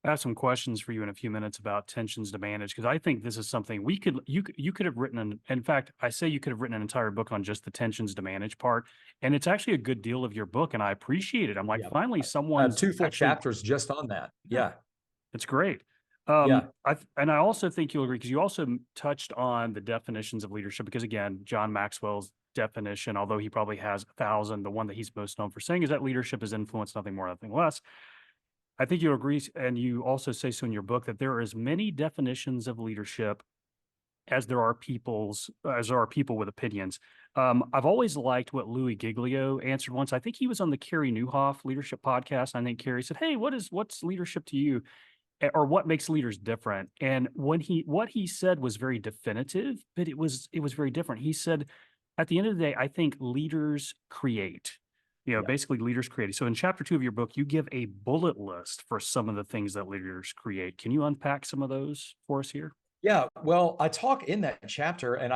I have some questions for you in a few minutes about tensions to manage, because I think this is something you could have written in fact, I say you could have written an entire book on just the tensions to manage part, and it's actually a good deal of your book, and I appreciate it. I'm like, Yeah. finally, I have someone's two full actually, chapters just on that. yeah, Yeah. it's great. Yeah. And I also think you'll agree because you also touched on the definitions of leadership. Because again, John Maxwell's definition, although he probably has 1,000, the one that he's most known for saying is that leadership is influence, nothing more, nothing less. I think you agree, and you also say so in your book that there are as many definitions of leadership as there are people with opinions. I've always liked what Louie Giglio answered once. I think he was on the Carey Nieuwhof leadership podcast. I think Carey said, "Hey, what's leadership to you, or what makes leaders different?" And what he said was very definitive, but it was very different. He said, "At the end of the day, I think leaders create." Yeah. Basically leaders create. So in chapter 2 of your book, you give a bullet list for some of the things that leaders create. Can you unpack some of those for us here? Yeah, well, I talk in that chapter, and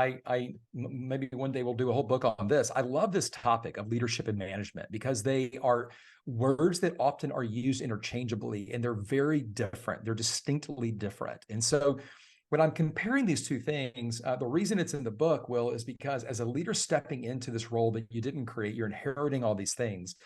maybe one day we'll do a whole book on this. I love this topic of leadership and management because they are words that often are used interchangeably, and they're very different. They're distinctly different. And so, when I'm comparing these two things, the reason it's in the book, Will, is because as a leader stepping into this role that you didn't create, you're inheriting all these things.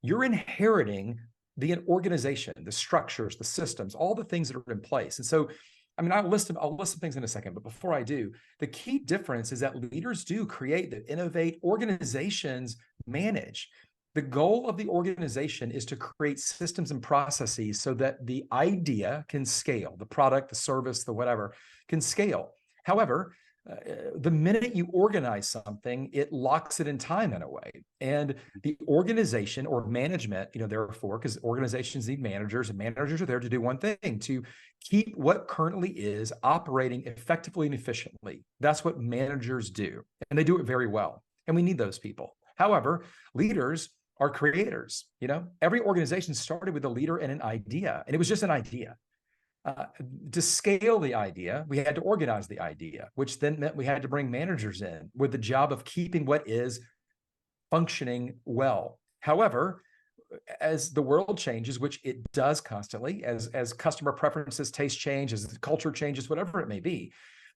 You're inheriting the organization, the structures, the systems, all the things that are in place. And so, I mean, I'll list some things in a second, but before I do, the key difference is that leaders do create, that innovate, organizations manage. The goal of the organization is to create systems and processes so that the idea can scale, the product, the service, the whatever can scale. However, the minute you organize something, it locks it in time in a way. And the organization or management, therefore, because organizations need managers, and managers are there to do one thing, to keep what currently is operating effectively and efficiently. That's what managers do. And they do it very well. And we need those people. However, leaders are creators. Every organization started with a leader and an idea, and it was just an idea. To scale the idea, we had to organize the idea, which then meant we had to bring managers in with the job of keeping what is functioning well. However, as the world changes, which it does constantly, as customer preferences, taste change, as the culture changes, whatever it may be,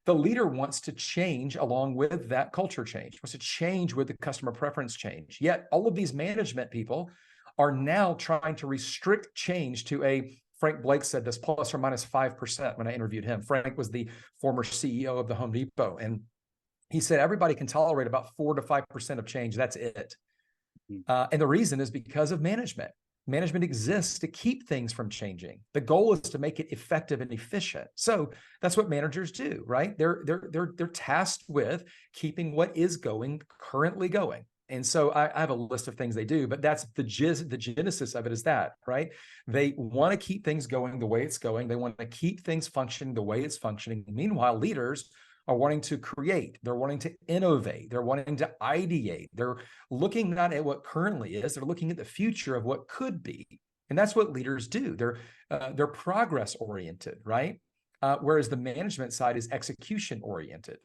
the leader wants to change along with that culture change, wants to change with the customer preference change. Yet all of these management people are now trying to restrict change to a, Frank Blake said this, plus or minus 5% when I interviewed him. Frank was the former CEO of the Home Depot. And he said everybody can tolerate about 4 to 5% of change. That's it. And the reason is because of management. Management exists to keep things from changing. The goal is to make it effective and efficient. So that's what managers do, right? They're tasked with keeping what is currently going. And so I have a list of things they do, but that's the genesis of it is that, right? They want to keep things going the way it's going. They want to keep things functioning the way it's functioning. Meanwhile, leaders are wanting to create, they're wanting to innovate, they're wanting to ideate, they're looking not at what currently is, they're looking at the future of what could be. And that's what leaders do. They're progress oriented, right? Whereas the management side is execution oriented.